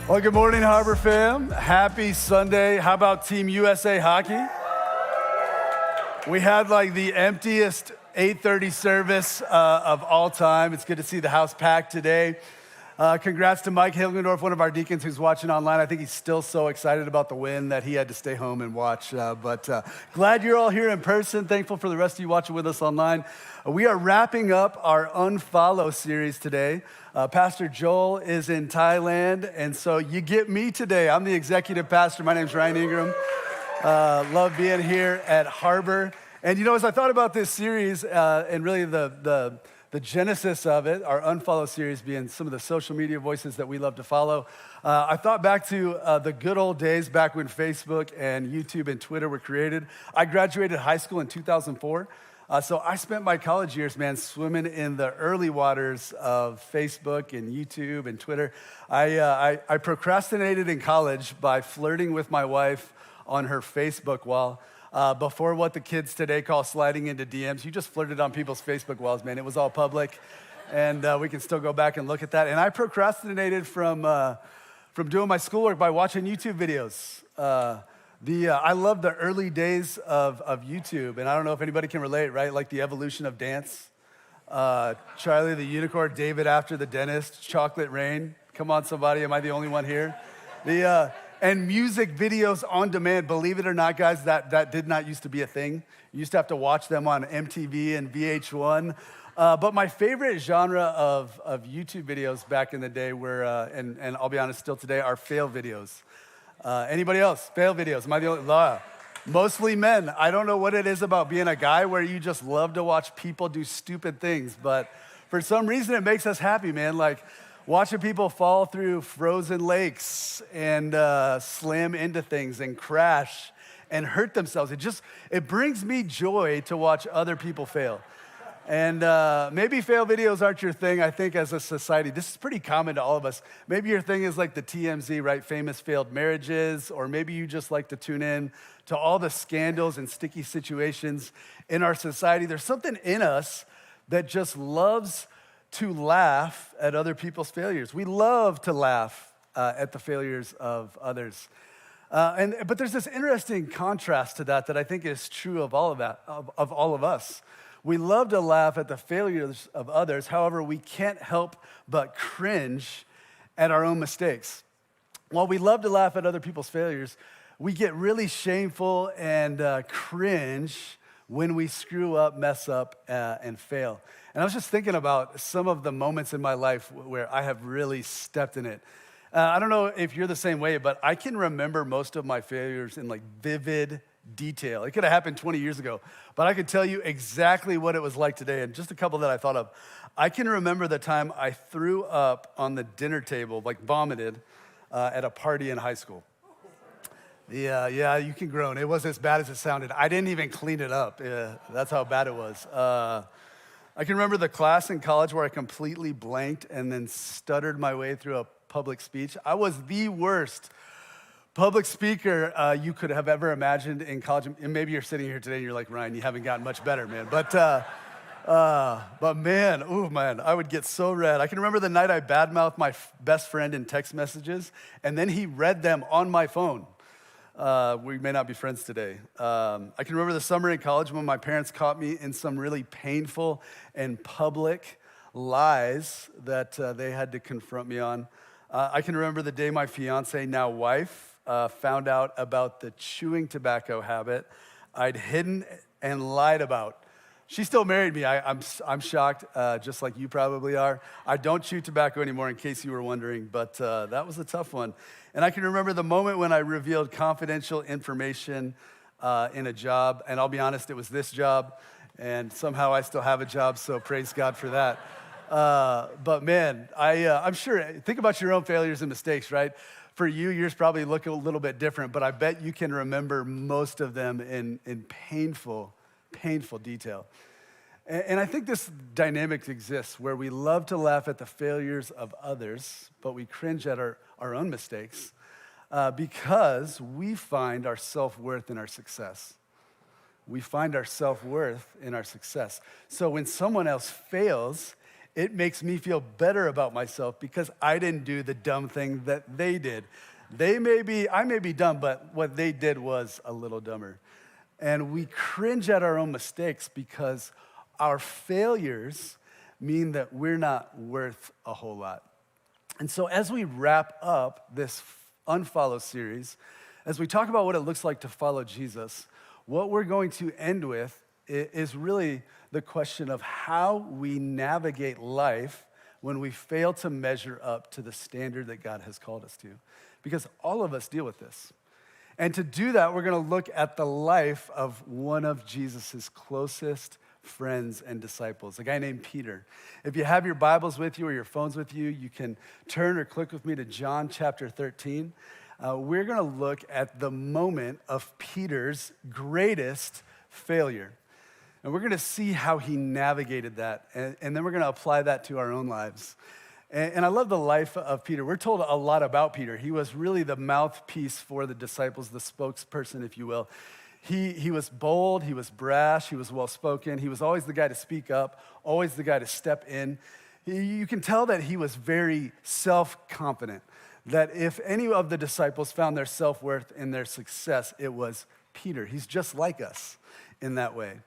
Well, good morning, Harbor fam. Happy Sunday. How about Team USA hockey? We had like the emptiest 8:30 service of all time. It's good to see the house packed today. Congrats to Mike Hilgendorf, one of our deacons who's watching online. I think he's still so excited about the win that he had to stay home and watch. But glad you're all here in person. Thankful for the rest of you watching with us online. We are wrapping up our Unfollow series today. Pastor Joel is in Thailand, and so you get me today. I'm the executive pastor. My name's Ryan Ingram. Love being here at Harbor. And you know, as I thought about this series and really the genesis of it, our Unfollow series being some of the social media voices that we love to follow, I thought back to the good old days back when Facebook and YouTube and Twitter were created. I graduated high school in 2004. So I spent my college years, man, swimming in the early waters of Facebook and YouTube and Twitter. I procrastinated in college by flirting with my wife on her Facebook wall. Before what the kids today call sliding into DMs, you just flirted on people's Facebook walls, man. It was all public, and we can still go back and look at that. And I procrastinated from doing my schoolwork by watching YouTube videos. I love the early days of YouTube, and I don't know if anybody can relate, right? Like the evolution of dance. Charlie the Unicorn, David After the Dentist, Chocolate Rain. Come on, somebody, am I the only one here? And music videos on demand. Believe it or not, guys, that did not used to be a thing. You used to have to watch them on MTV and VH1. But my favorite genre of YouTube videos back in the day were, and I'll be honest, still today, are fail videos. Anybody else? Fail videos. Am I the only? Mostly men. I don't know what it is about being a guy where you just love to watch people do stupid things, but for some reason it makes us happy, man. Like watching people fall through frozen lakes and slam into things and crash and hurt themselves. It brings me joy to watch other people fail. And maybe fail videos aren't your thing. I think as a society, this is pretty common to all of us. Maybe your thing is like the TMZ, right? Famous failed marriages, or maybe you just like to tune in to all the scandals and sticky situations in our society. There's something in us that just loves to laugh at other people's failures. We love to laugh at the failures of others. But there's this interesting contrast to that I think is true of all of us. We love to laugh at the failures of others. However, we can't help but cringe at our own mistakes. While we love to laugh at other people's failures, we get really shameful and cringe when we screw up, mess up, and fail. And I was just thinking about some of the moments in my life where I have really stepped in it. I don't know if you're the same way, but I can remember most of my failures in like vivid detail. It could have happened 20 years ago, but I could tell you exactly what it was like today, and just a couple that I thought of. I can remember the time I threw up on the dinner table, like vomited, at a party in high school. Yeah, you can groan. It wasn't as bad as it sounded. I didn't even clean it up. That's how bad it was. I can remember the class in college where I completely blanked and then stuttered my way through a public speech. I was the worst public speaker you could have ever imagined in college. And maybe you're sitting here today and you're like, Ryan, you haven't gotten much better, man. But man, I would get so red. I can remember the night I badmouthed my best friend in text messages, and then he read them on my phone. We may not be friends today. I can remember the summer in college when my parents caught me in some really painful and public lies that they had to confront me on. I can remember the day my fiance, now wife, found out about the chewing tobacco habit I'd hidden and lied about. She still married me. I'm shocked, just like you probably are. I don't chew tobacco anymore, in case you were wondering, but that was a tough one. And I can remember the moment when I revealed confidential information in a job, and I'll be honest, it was this job, and somehow I still have a job, so praise God for that. But man, I'm sure, think about your own failures and mistakes, right? For you, yours probably look a little bit different, but I bet you can remember most of them in painful detail. And I think this dynamic exists where we love to laugh at the failures of others, but we cringe at our own mistakes because we find our self-worth in our success. We find our self-worth in our success. So when someone else fails, it makes me feel better about myself because I didn't do the dumb thing that they did. I may be dumb, but what they did was a little dumber. And we cringe at our own mistakes because our failures mean that we're not worth a whole lot. And so as we wrap up this Unfollow series, as we talk about what it looks like to follow Jesus, what we're going to end with is really the question of how we navigate life when we fail to measure up to the standard that God has called us to. Because all of us deal with this. And to do that, we're going to look at the life of one of Jesus's closest friends and disciples, a guy named Peter. If you have your Bibles with you or your phones with you, you can turn or click with me to John chapter 13. We're going to look at the moment of Peter's greatest failure. And we're going to see how he navigated that. And then we're going to apply that to our own lives. And I love the life of Peter. We're told a lot about Peter. He was really the mouthpiece for the disciples, the spokesperson, if you will. He was bold, he was brash, he was well-spoken. He was always the guy to speak up, always the guy to step in. You can tell that he was very self-confident, that if any of the disciples found their self-worth in their success, it was Peter. He's just like us in that way.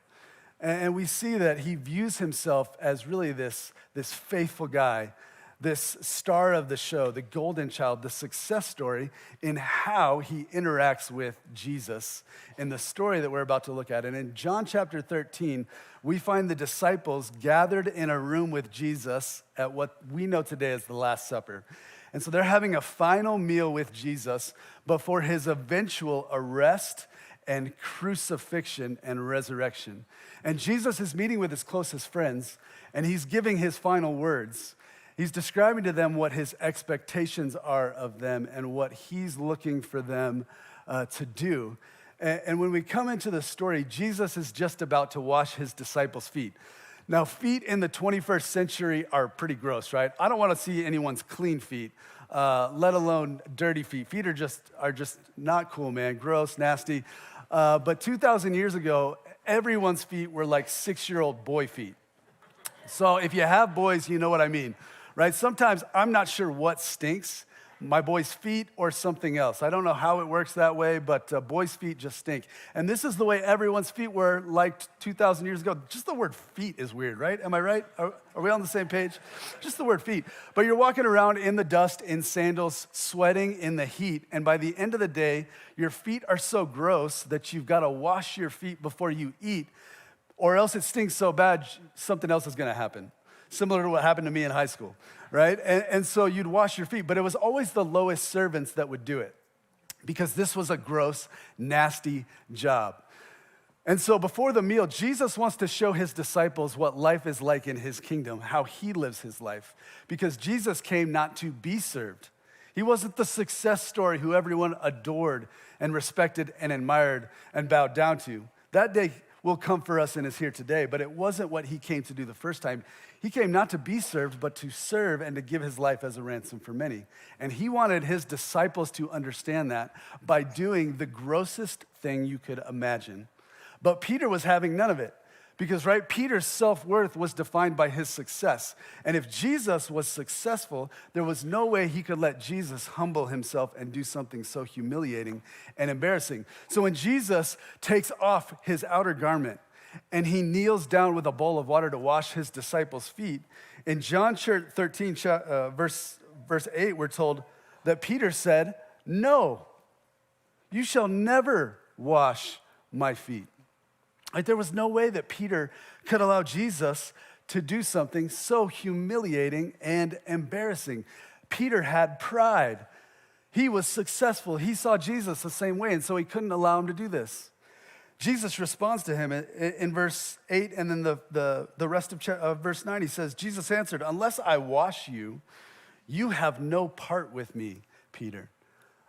And we see that he views himself as really this faithful guy, this star of the show, the golden child, the success story in how he interacts with Jesus in the story that we're about to look at. And in John chapter 13, we find the disciples gathered in a room with Jesus at what we know today as the Last Supper. And so they're having a final meal with Jesus before his eventual arrest and crucifixion and resurrection. And Jesus is meeting with his closest friends, and he's giving his final words. He's describing to them what his expectations are of them and what he's looking for them to do. And when we come into the story, Jesus is just about to wash his disciples' feet. Now, feet in the 21st century are pretty gross, right? I don't want to see anyone's clean feet, let alone dirty feet. Feet are just not cool, man. Gross, nasty. But 2,000 years ago, everyone's feet were like 6-year-old boy feet. So if you have boys, you know what I mean. Right? Sometimes I'm not sure what stinks, my boy's feet or something else. I don't know how it works that way, but boys' feet just stink. And this is the way everyone's feet were like 2,000 years ago. Just the word feet is weird, right? Am I right? Are we on the same page? Just the word feet. But you're walking around in the dust, in sandals, sweating in the heat, and by the end of the day, your feet are so gross that you've got to wash your feet before you eat, or else it stinks so bad, something else is going to happen. Similar to what happened to me in high school, right? And so you'd wash your feet, but it was always the lowest servants that would do it because this was a gross, nasty job. And so before the meal, Jesus wants to show his disciples what life is like in his kingdom, how he lives his life, because Jesus came not to be served. He wasn't the success story who everyone adored and respected and admired and bowed down to. That day will come for us and is here today, but it wasn't what he came to do the first time. He came not to be served, but to serve and to give his life as a ransom for many. And he wanted his disciples to understand that by doing the grossest thing you could imagine. But Peter was having none of it because, right, Peter's self-worth was defined by his success. And if Jesus was successful, there was no way he could let Jesus humble himself and do something so humiliating and embarrassing. So when Jesus takes off his outer garment and he kneels down with a bowl of water to wash his disciples' feet, in John 13, verse 8, we're told that Peter said, "No, you shall never wash my feet." Like, there was no way that Peter could allow Jesus to do something so humiliating and embarrassing. Peter had pride. He was successful. He saw Jesus the same way, and so he couldn't allow him to do this. Jesus responds to him in verse 8, and then the rest of verse 9. He says, Jesus answered, "Unless I wash you, you have no part with me, Peter.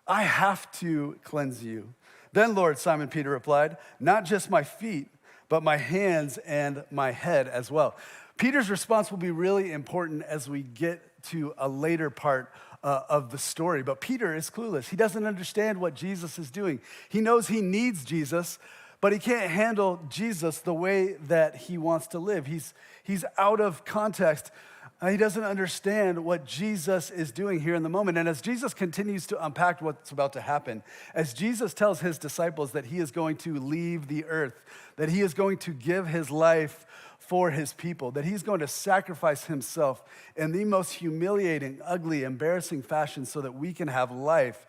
I have to cleanse you." "Then, Lord," Simon Peter replied, "not just my feet, but my hands and my head as well." Peter's response will be really important as we get to a later part of the story. But Peter is clueless. He doesn't understand what Jesus is doing. He knows he needs Jesus, but he can't handle Jesus the way that he wants to live. He's out of context He doesn't understand what Jesus is doing here in the moment. And as Jesus continues to unpack what's about to happen, as Jesus tells his disciples that he is going to leave the earth, that he is going to give his life for his people, that he's going to sacrifice himself in the most humiliating, ugly, embarrassing fashion so that we can have life.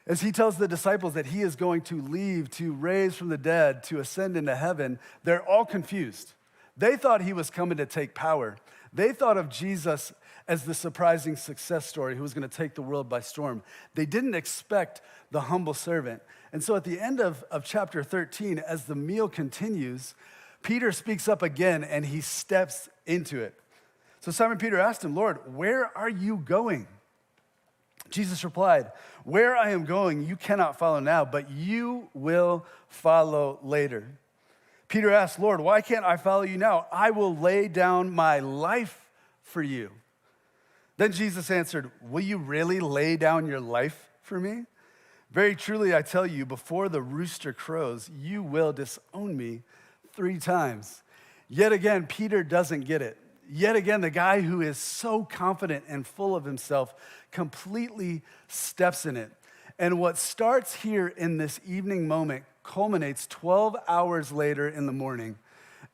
As he tells the disciples that he is going to leave, to raise from the dead, to ascend into heaven, they're all confused. They thought he was coming to take power. They thought of Jesus as the surprising success story who was going to take the world by storm. They didn't expect the humble servant. And so at the end of chapter 13, as the meal continues, Peter speaks up again and he steps into it. So Simon Peter asked him, "Lord, where are you going?" Jesus replied, "Where I am going, you cannot follow now, but you will follow later." Peter asked, "Lord, why can't I follow you now? I will lay down my life for you." Then Jesus answered, "Will you really lay down your life for me? Very truly, I tell you, before the rooster crows, you will disown me 3 times. Yet again, Peter doesn't get it. Yet again, the guy who is so confident and full of himself completely steps in it. And what starts here in this evening moment culminates 12 hours later in the morning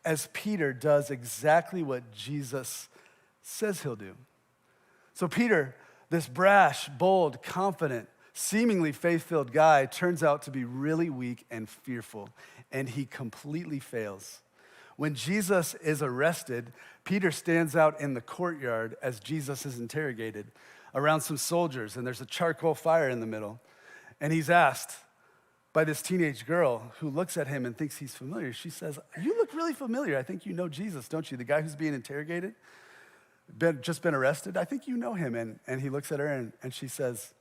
as Peter does exactly what Jesus says he'll do. So Peter, this brash, bold, confident, seemingly faith-filled guy, turns out to be really weak and fearful, and he completely fails. When Jesus is arrested, Peter stands out in the courtyard as Jesus is interrogated around some soldiers, and there's a charcoal fire in the middle. And he's asked by this teenage girl who looks at him and thinks he's familiar. She says, "You look really familiar. I think you know Jesus, don't you? The guy who's being interrogated, just been arrested. I think you know him." And he looks at her and he says,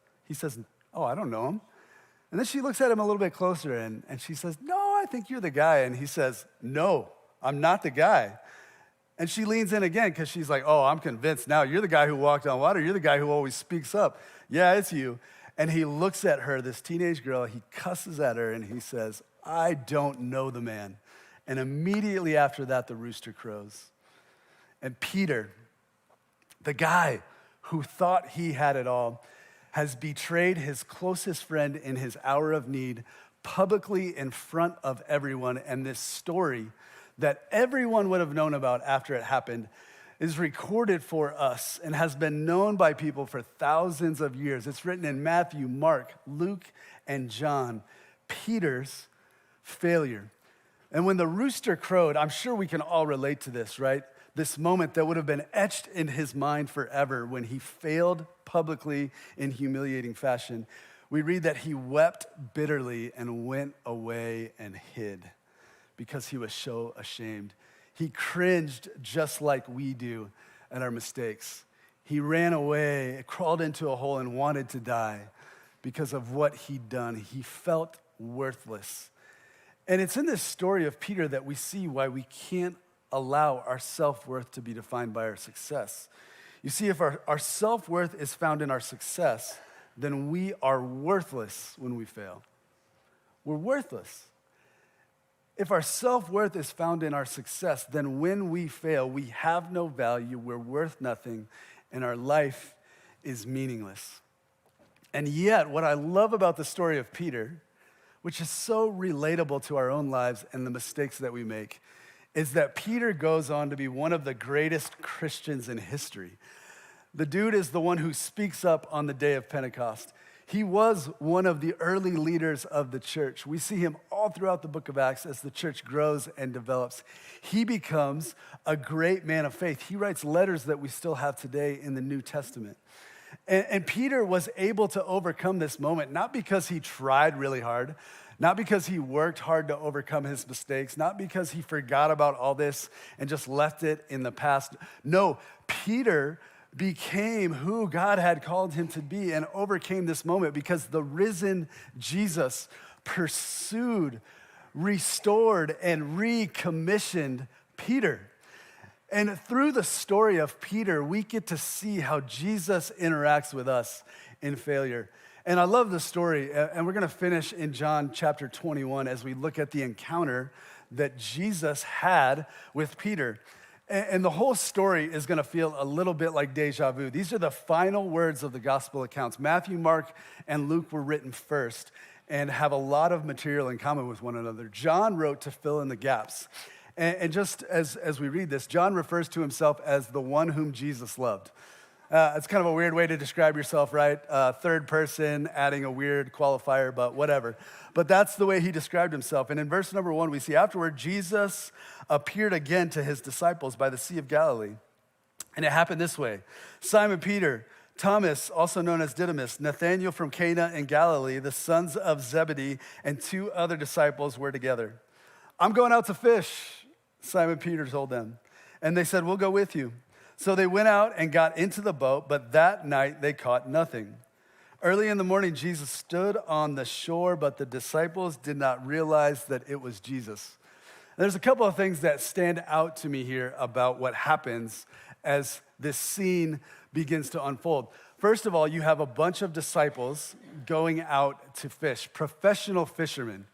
"Oh, I don't know him." And then she looks at him a little bit closer and she says, "No, I think you're the guy." And he says, "No, I'm not the guy." And she leans in again because she's like, "Oh, I'm convinced now. You're the guy who walked on water. You're the guy who always speaks up. Yeah, it's you." And he looks at her, this teenage girl, he cusses at her and he says, "I don't know the man." And immediately after that, the rooster crows. And Peter, the guy who thought he had it all, has betrayed his closest friend in his hour of need publicly in front of everyone. And this story that everyone would have known about after it happened is recorded for us and has been known by people for thousands of years. It's written in Matthew, Mark, Luke, and John. Peter's failure. And when the rooster crowed, I'm sure we can all relate to this, right? This moment that would have been etched in his mind forever when he failed publicly in humiliating fashion. We read that he wept bitterly and went away and hid because he was so ashamed. He cringed just like we do at our mistakes. He ran away, crawled into a hole, and wanted to die because of what he'd done. He felt worthless. And it's in this story of Peter that we see why we can't allow our self-worth to be defined by our success. You see, if our self-worth is found in our success, then we are worthless when we fail. We're worthless. If our self-worth is found in our success, then when we fail, we have no value, we're worth nothing, and our life is meaningless. And yet, what I love about the story of Peter, which is so relatable to our own lives and the mistakes that we make, is that Peter goes on to be one of the greatest Christians in history. The dude is the one who speaks up on the day of Pentecost. He was one of the early leaders of the church. We see him all throughout the book of Acts as the church grows and develops. He becomes a great man of faith. He writes letters that we still have today in the New Testament. And Peter was able to overcome this moment, not because he tried really hard, not because he worked hard to overcome his mistakes, not because he forgot about all this and just left it in the past. No, Peter became who God had called him to be and overcame this moment because the risen Jesus pursued, restored, and recommissioned Peter. And through the story of Peter, we get to see how Jesus interacts with us in failure. And I love the story, and we're gonna finish in John chapter 21 as we look at the encounter that Jesus had with Peter. And the whole story is going to feel a little bit like deja vu. These are the final words of the gospel accounts. Matthew, Mark, and Luke were written first and have a lot of material in common with one another. John wrote to fill in the gaps. And just as we read this, John refers to himself as the one whom Jesus loved. It's kind of a weird way to describe yourself, right? Third person, adding a weird qualifier, but whatever. But that's the way he described himself. And in verse number 1, we see afterward, Jesus appeared again to his disciples by the Sea of Galilee. And it happened this way. Simon Peter, Thomas, also known as Didymus, Nathanael from Cana in Galilee, the sons of Zebedee, and 2 other disciples were together. I'm going out to fish, Simon Peter told them. And they said, we'll go with you. So they went out and got into the boat, but that night they caught nothing. Early in the morning, Jesus stood on the shore, but the disciples did not realize that it was Jesus. There's a couple of things that stand out to me here about what happens as this scene begins to unfold. First of all, you have a bunch of disciples going out to fish, professional fishermen.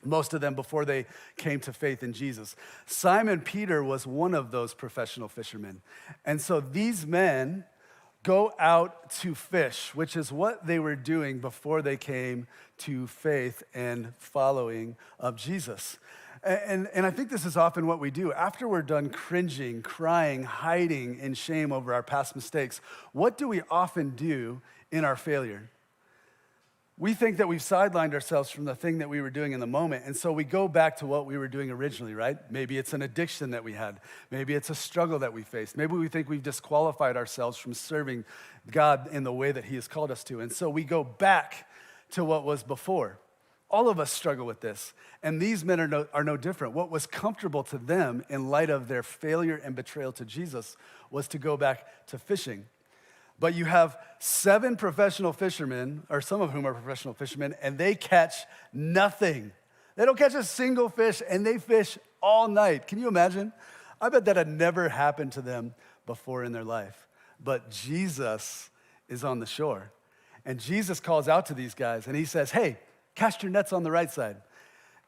Most of them before they came to faith in Jesus. Simon Peter was one of those professional fishermen. And so these men go out to fish, which is what they were doing before they came to faith and following of Jesus. And I think this is often what we do. After we're done cringing, crying, hiding in shame over our past mistakes, what do we often do in our failure? We think that we've sidelined ourselves from the thing that we were doing in the moment, and so we go back to what we were doing originally, right? Maybe it's an addiction that we had. Maybe it's a struggle that we faced. Maybe we think we've disqualified ourselves from serving God in the way that he has called us to, and so we go back to what was before. All of us struggle with this, and these men are no different. What was comfortable to them in light of their failure and betrayal to Jesus was to go back to fishing. But you have 7 professional fishermen, or some of whom are professional fishermen, and they catch nothing. They don't catch a single fish, and they fish all night. Can you imagine? I bet that had never happened to them before in their life. But Jesus is on the shore, and Jesus calls out to these guys, and he says, hey, cast your nets on the right side.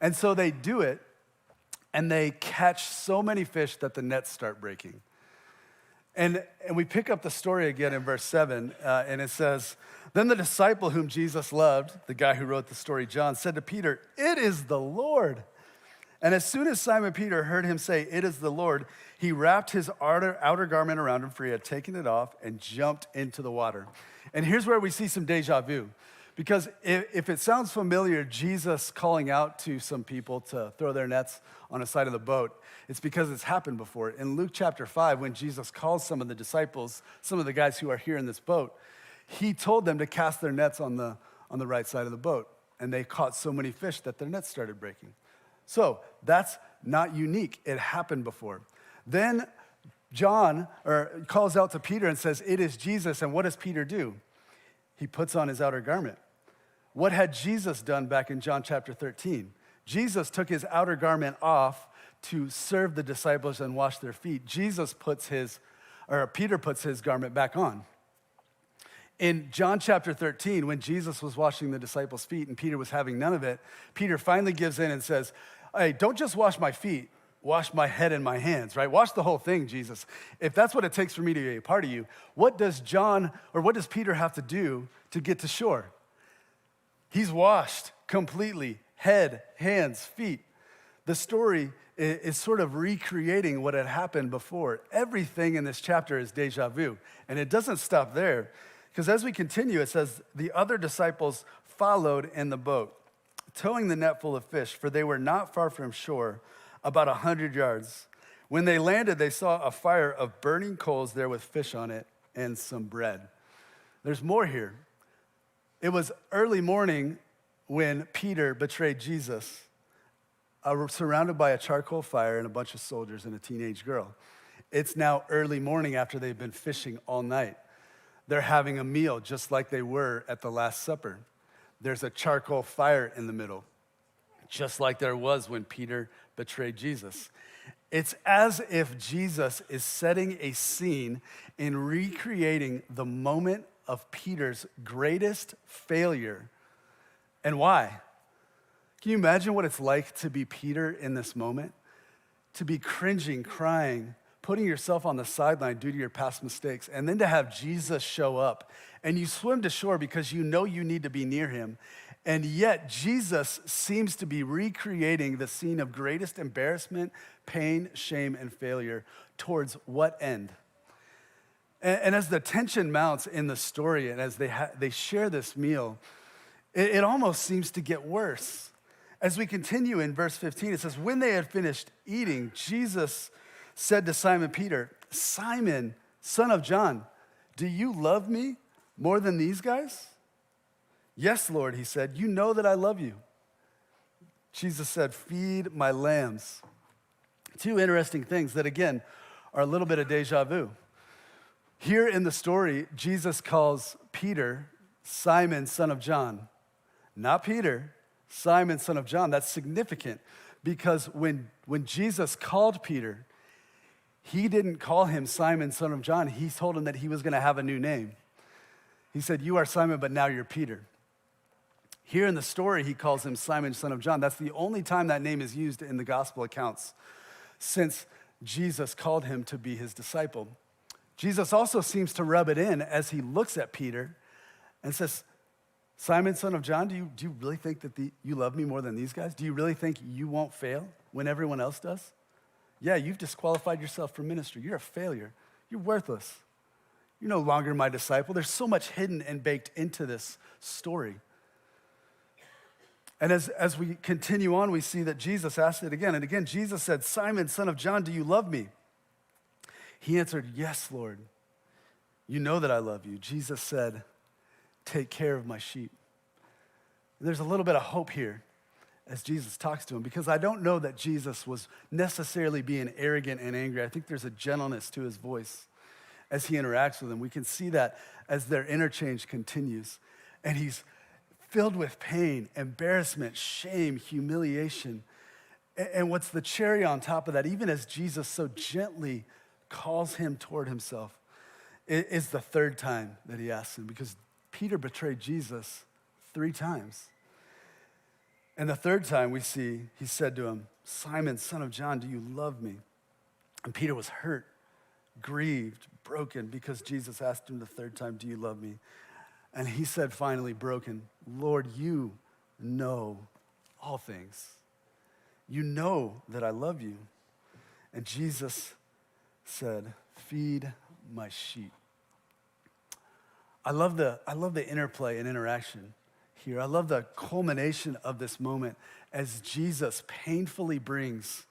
And so they do it, and they catch so many fish that the nets start breaking. And we pick up the story again in verse 7, and it says, then the disciple whom Jesus loved, the guy who wrote the story, John, said to Peter, it is the Lord. And as soon as Simon Peter heard him say, it is the Lord, he wrapped his outer garment around him, for he had taken it off, and jumped into the water. And here's where we see some deja vu. Because if it sounds familiar, Jesus calling out to some people to throw their nets on the side of the boat, it's because it's happened before. In Luke chapter 5, when Jesus calls some of the disciples, some of the guys who are here in this boat, he told them to cast their nets on the right side of the boat. And they caught so many fish that their nets started breaking. So that's not unique. It happened before. Then John calls out to Peter and says, it is Jesus. And what does Peter do? He puts on his outer garment. What had Jesus done back in John chapter 13? Jesus took his outer garment off to serve the disciples and wash their feet. Peter puts his garment back on. In John chapter 13, when Jesus was washing the disciples' feet and Peter was having none of it, Peter finally gives in and says, hey, don't just wash my feet, wash my head and my hands, right? Wash the whole thing, Jesus. If that's what it takes for me to be a part of you, what does Peter have to do to get to shore? He's washed completely, head, hands, feet. The story is sort of recreating what had happened before. Everything in this chapter is deja vu, and it doesn't stop there, because as we continue, it says, the other disciples followed in the boat, towing the net full of fish, for they were not far from shore, about 100 yards. When they landed, they saw a fire of burning coals there with fish on it and some bread. There's more here. It was early morning when Peter betrayed Jesus, surrounded by a charcoal fire and a bunch of soldiers and a teenage girl. It's now early morning after they've been fishing all night. They're having a meal just like they were at the Last Supper. There's a charcoal fire in the middle, just like there was when Peter betrayed Jesus. It's as if Jesus is setting a scene in recreating the moment of Peter's greatest failure. And why? Can you imagine what it's like to be Peter in this moment? To be cringing, crying, putting yourself on the sideline due to your past mistakes, and then to have Jesus show up, and you swim to shore because you know you need to be near him, and yet Jesus seems to be recreating the scene of greatest embarrassment, pain, shame, and failure towards what end? And as the tension mounts in the story, and as they share this meal, it almost seems to get worse. As we continue in verse 15, it says, when they had finished eating, Jesus said to Simon Peter, Simon, son of John, do you love me more than these guys? Yes, Lord, he said, you know that I love you. Jesus said, feed my lambs. Two interesting things that, again, are a little bit of deja vu. Here in the story, Jesus calls Peter Simon, son of John. Not Peter, Simon, son of John. That's significant because when Jesus called Peter, he didn't call him Simon, son of John. He told him that he was going to have a new name. He said, you are Simon, but now you're Peter. Here in the story, he calls him Simon, son of John. That's the only time that name is used in the gospel accounts since Jesus called him to be his disciple. Jesus also seems to rub it in as he looks at Peter and says, Simon, son of John, do you really think that you love me more than these guys? Do you really think you won't fail when everyone else does? Yeah, you've disqualified yourself from ministry. You're a failure. You're worthless. You're no longer my disciple. There's so much hidden and baked into this story. And as we continue on, we see that Jesus asked it again. And again, Jesus said, Simon, son of John, do you love me? He answered, yes, Lord. You know that I love you. Jesus said, take care of my sheep. There's a little bit of hope here as Jesus talks to him, because I don't know that Jesus was necessarily being arrogant and angry. I think there's a gentleness to his voice as he interacts with him. We can see that as their interchange continues. And he's filled with pain, embarrassment, shame, humiliation. And what's the cherry on top of that, even as Jesus so gently calls him toward himself, is the third time that he asks him, because Peter betrayed Jesus 3 times. And the third time we see, he said to him, Simon, son of John, do you love me? And Peter was hurt, grieved, broken, because Jesus asked him the third time, do you love me? And he said finally, broken, Lord, you know all things. You know that I love you. And Jesus said, feed my sheep. I love the interplay and interaction here. I love the culmination of this moment as Jesus painfully brings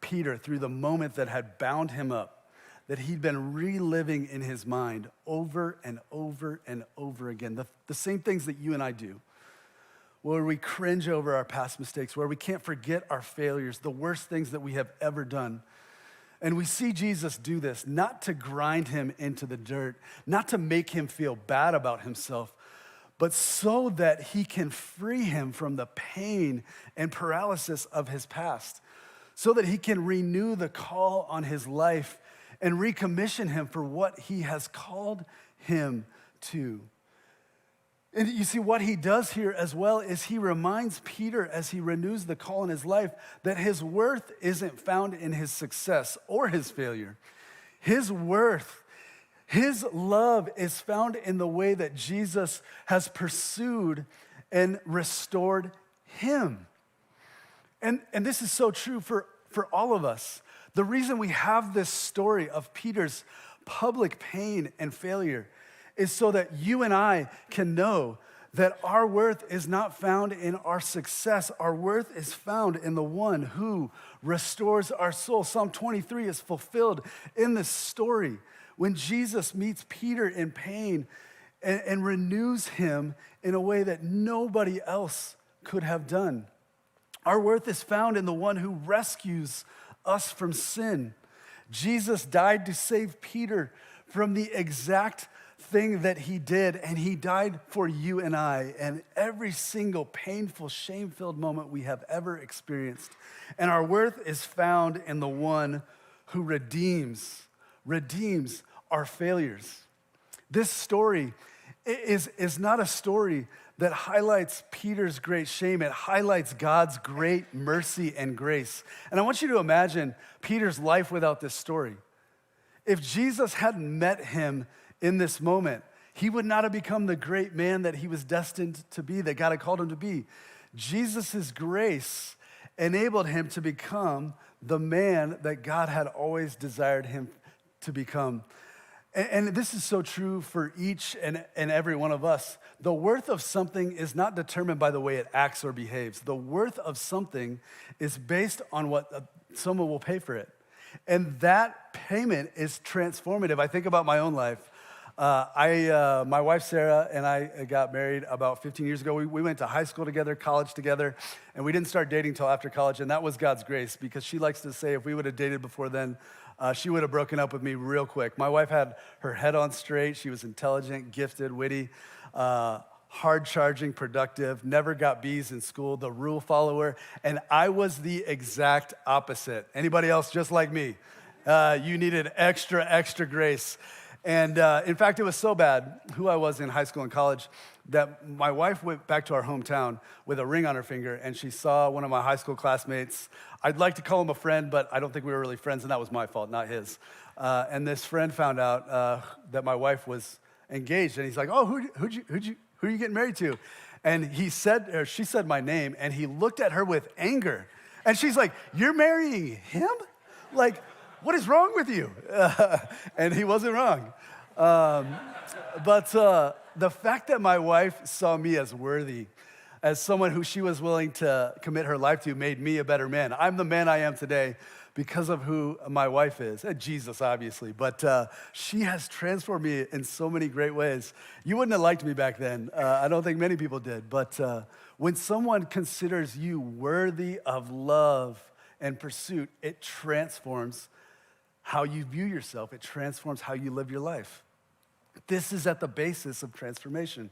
Peter through the moment that had bound him up, that he'd been reliving in his mind over and over and over again. The same things that you and I do, where we cringe over our past mistakes, where we can't forget our failures, the worst things that we have ever done. And we see Jesus do this, not to grind him into the dirt, not to make him feel bad about himself, but so that he can free him from the pain and paralysis of his past, so that he can renew the call on his life and recommission him for what he has called him to. And you see, what he does here as well is he reminds Peter, as he renews the call in his life, that his worth isn't found in his success or his failure. His worth, his love is found in the way that Jesus has pursued and restored him. And this is so true for all of us. The reason we have this story of Peter's public pain and failure is so that you and I can know that our worth is not found in our success. Our worth is found in the one who restores our soul. Psalm 23 is fulfilled in this story when Jesus meets Peter in pain and renews him in a way that nobody else could have done. Our worth is found in the one who rescues us from sin. Jesus died to save Peter from the exact thing that he did, and he died for you and I, and every single painful, shame-filled moment we have ever experienced. And our worth is found in the one who redeems our failures. This story is not a story that highlights Peter's great shame. It highlights God's great mercy and grace. And I want you to imagine Peter's life without this story. If Jesus hadn't met him in this moment, he would not have become the great man that he was destined to be, that God had called him to be. Jesus' grace enabled him to become the man that God had always desired him to become. And this is so true for each and every one of us. The worth of something is not determined by the way it acts or behaves. The worth of something is based on what someone will pay for it. And that payment is transformative. I think about my own life. My wife, Sarah, and I got married about 15 years ago. We went to high school together, college together, and we didn't start dating till after college, and that was God's grace, because she likes to say if we would have dated before then, she would have broken up with me real quick. My wife had her head on straight. She was intelligent, gifted, witty, hard-charging, productive, never got B's in school, the rule follower, and I was the exact opposite. Anybody else just like me? You needed extra grace. And in fact, it was so bad, who I was in high school and college, that my wife went back to our hometown with a ring on her finger, and she saw one of my high school classmates. I'd like to call him a friend, but I don't think we were really friends, and that was my fault, not his. And this friend found out that my wife was engaged, and he's like, "Oh, who are you getting married to?" And she said my name, and he looked at her with anger. And she's like, "You're marrying him? Like, what is wrong with you?" And he wasn't wrong. But the fact that my wife saw me as worthy, as someone who she was willing to commit her life to, made me a better man. I'm the man I am today because of who my wife is, and Jesus, obviously. But she has transformed me in so many great ways. You wouldn't have liked me back then. I don't think many people did. But when someone considers you worthy of love and pursuit, it transforms how you view yourself. It transforms how you live your life. This is at the basis of transformation.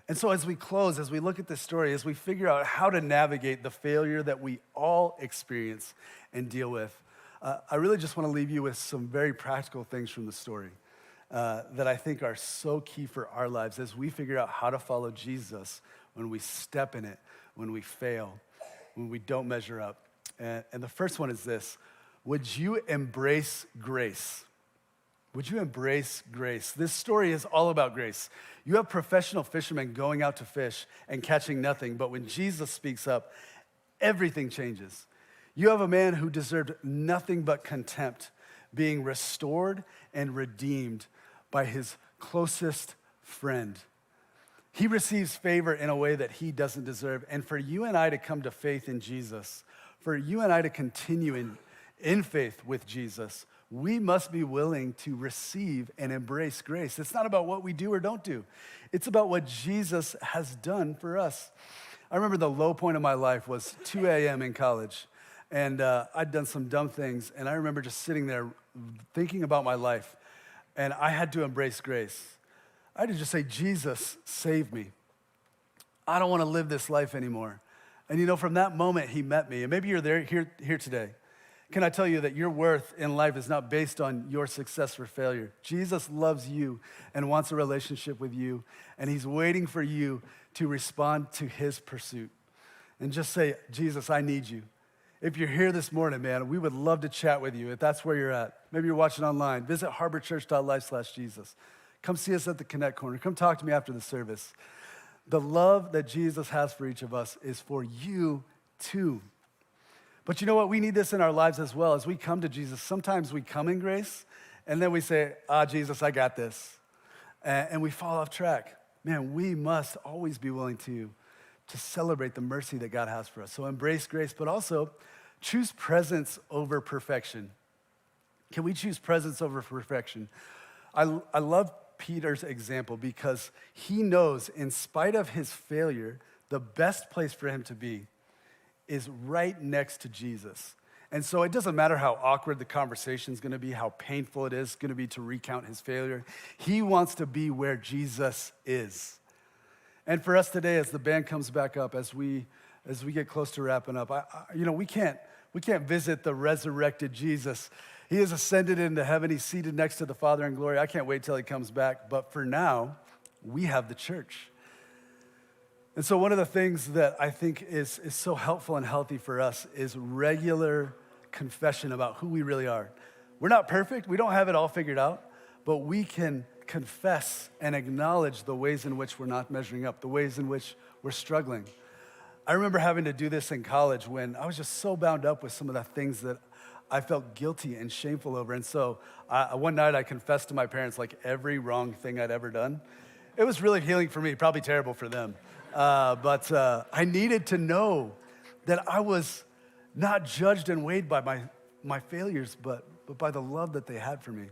And so as we close, as we look at this story, as we figure out how to navigate the failure that we all experience and deal with, I really just want to leave you with some very practical things from the story that I think are so key for our lives as we figure out how to follow Jesus when we step in it, when we fail, when we don't measure up. And the first one is this: would you embrace grace? Would you embrace grace? This story is all about grace. You have professional fishermen going out to fish and catching nothing, but when Jesus speaks up, everything changes. You have a man who deserved nothing but contempt, being restored and redeemed by his closest friend. He receives favor in a way that he doesn't deserve. And for you and I to come to faith in Jesus, for you and I to continue in faith with Jesus, we must be willing to receive and embrace grace. It's not about what we do or don't do. It's about what Jesus has done for us. I remember the low point of my life was 2 a.m. in college, and I'd done some dumb things, and I remember just sitting there thinking about my life, and I had to embrace grace. I had to just say, "Jesus, save me. I don't want to live this life anymore." And from that moment, he met me. And maybe you're here today. Can I tell you that your worth in life is not based on your success or failure? Jesus loves you and wants a relationship with you, and he's waiting for you to respond to his pursuit. And just say, "Jesus, I need you." If you're here this morning, man, we would love to chat with you if that's where you're at. Maybe you're watching online. Visit harborchurch.life/Jesus. Come see us at the Connect Corner. Come talk to me after the service. The love that Jesus has for each of us is for you too. But you know what? We need this in our lives as well. As we come to Jesus, sometimes we come in grace, and then we say, "Jesus, I got this." And we fall off track. Man, we must always be willing to celebrate the mercy that God has for us. So embrace grace, but also choose presence over perfection. Can we choose presence over perfection? I love Peter's example because he knows, in spite of his failure, the best place for him to be is right next to Jesus. And so it doesn't matter how awkward the conversation is going to be, how painful it is going to be to recount his failure. He wants to be where Jesus is. And for us today, as the band comes back up, as we get close to wrapping up, we can't visit the resurrected Jesus. He has ascended into heaven. He's seated next to the Father in glory. I can't wait till he comes back. But for now, we have the church. And so one of the things that I think is so helpful and healthy for us is regular confession about who we really are. We're not perfect. We don't have it all figured out, but we can confess and acknowledge the ways in which we're not measuring up, the ways in which we're struggling. I remember having to do this in college when I was just so bound up with some of the things that I felt guilty and shameful over. And so one night I confessed to my parents like every wrong thing I'd ever done. It was really healing for me, probably terrible for them. But I needed to know that I was not judged and weighed by my failures, but by the love that they had for me.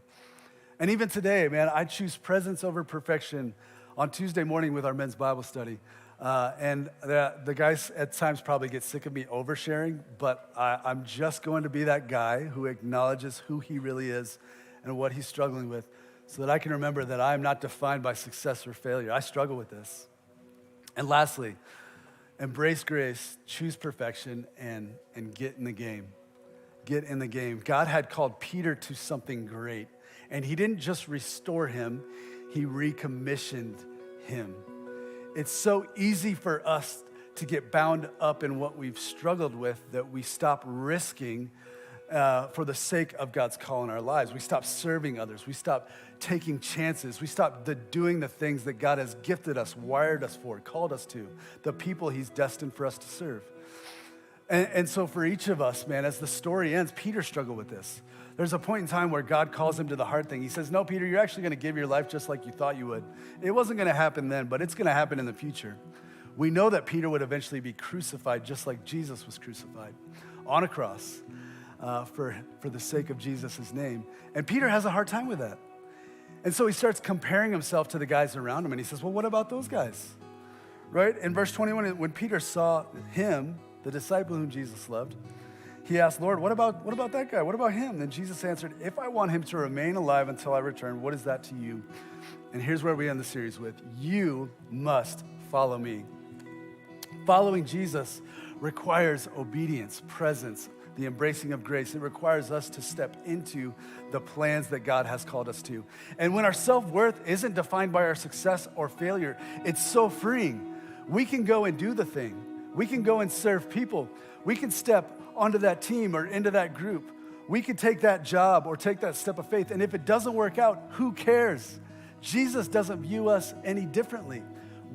And even today, man, I choose presence over perfection on Tuesday morning with our men's Bible study. And the guys at times probably get sick of me oversharing, but I'm just going to be that guy who acknowledges who he really is and what he's struggling with so that I can remember that I am not defined by success or failure. I struggle with this. And lastly, embrace grace, choose perfection, and get in the game. Get in the game. God had called Peter to something great, and he didn't just restore him, he recommissioned him. It's so easy for us to get bound up in what we've struggled with that we stop risking for the sake of God's call in our lives. We stop serving others. We stop taking chances. We stop doing the things that God has gifted us, wired us for, called us to, the people he's destined for us to serve. And so for each of us, man, as the story ends, Peter struggled with this. There's a point in time where God calls him to the hard thing. He says, no, Peter, you're actually going to give your life just like you thought you would. It wasn't going to happen then, but it's going to happen in the future. We know that Peter would eventually be crucified just like Jesus was crucified on a cross for the sake of Jesus' name. And Peter has a hard time with that. And so he starts comparing himself to the guys around him. And he says, well, what about those guys? Right? In verse 21, when Peter saw him, the disciple whom Jesus loved, he asked, Lord, what about that guy? What about him? Then Jesus answered, if I want him to remain alive until I return, what is that to you? And here's where we end the series with, you must follow me. Following Jesus requires obedience, presence, the embracing of grace. It requires us to step into the plans that God has called us to. And when our self-worth isn't defined by our success or failure, it's so freeing. We can go and do the thing. We can go and serve people. We can step onto that team or into that group. We can take that job or take that step of faith. And if it doesn't work out, who cares? Jesus doesn't view us any differently.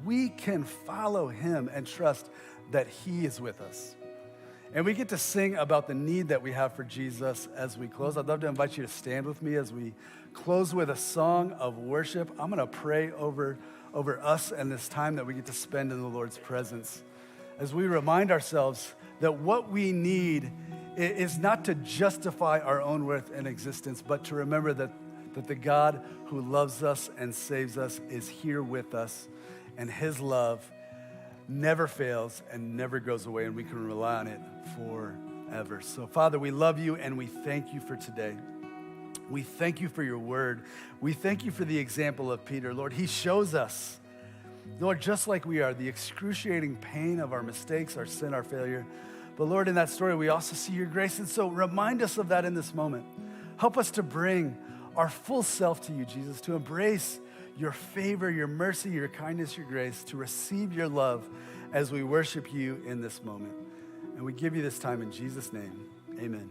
We can follow him and trust that he is with us. And we get to sing about the need that we have for Jesus as we close. I'd love to invite you to stand with me as we close with a song of worship. I'm going to pray over us and this time that we get to spend in the Lord's presence, as we remind ourselves that what we need is not to justify our own worth and existence, but to remember that the God who loves us and saves us is here with us, and his love never fails and never goes away, and we can rely on it forever. So, Father, we love you and we thank you for today. We thank you for your word. We thank you for the example of Peter. Lord, he shows us, Lord, just like we are, the excruciating pain of our mistakes, our sin, our failure. But Lord, in that story, we also see your grace. And so remind us of that in this moment. Help us to bring our full self to you, Jesus, to embrace your favor, your mercy, your kindness, your grace, to receive your love as we worship you in this moment. And we give you this time in Jesus' name. Amen.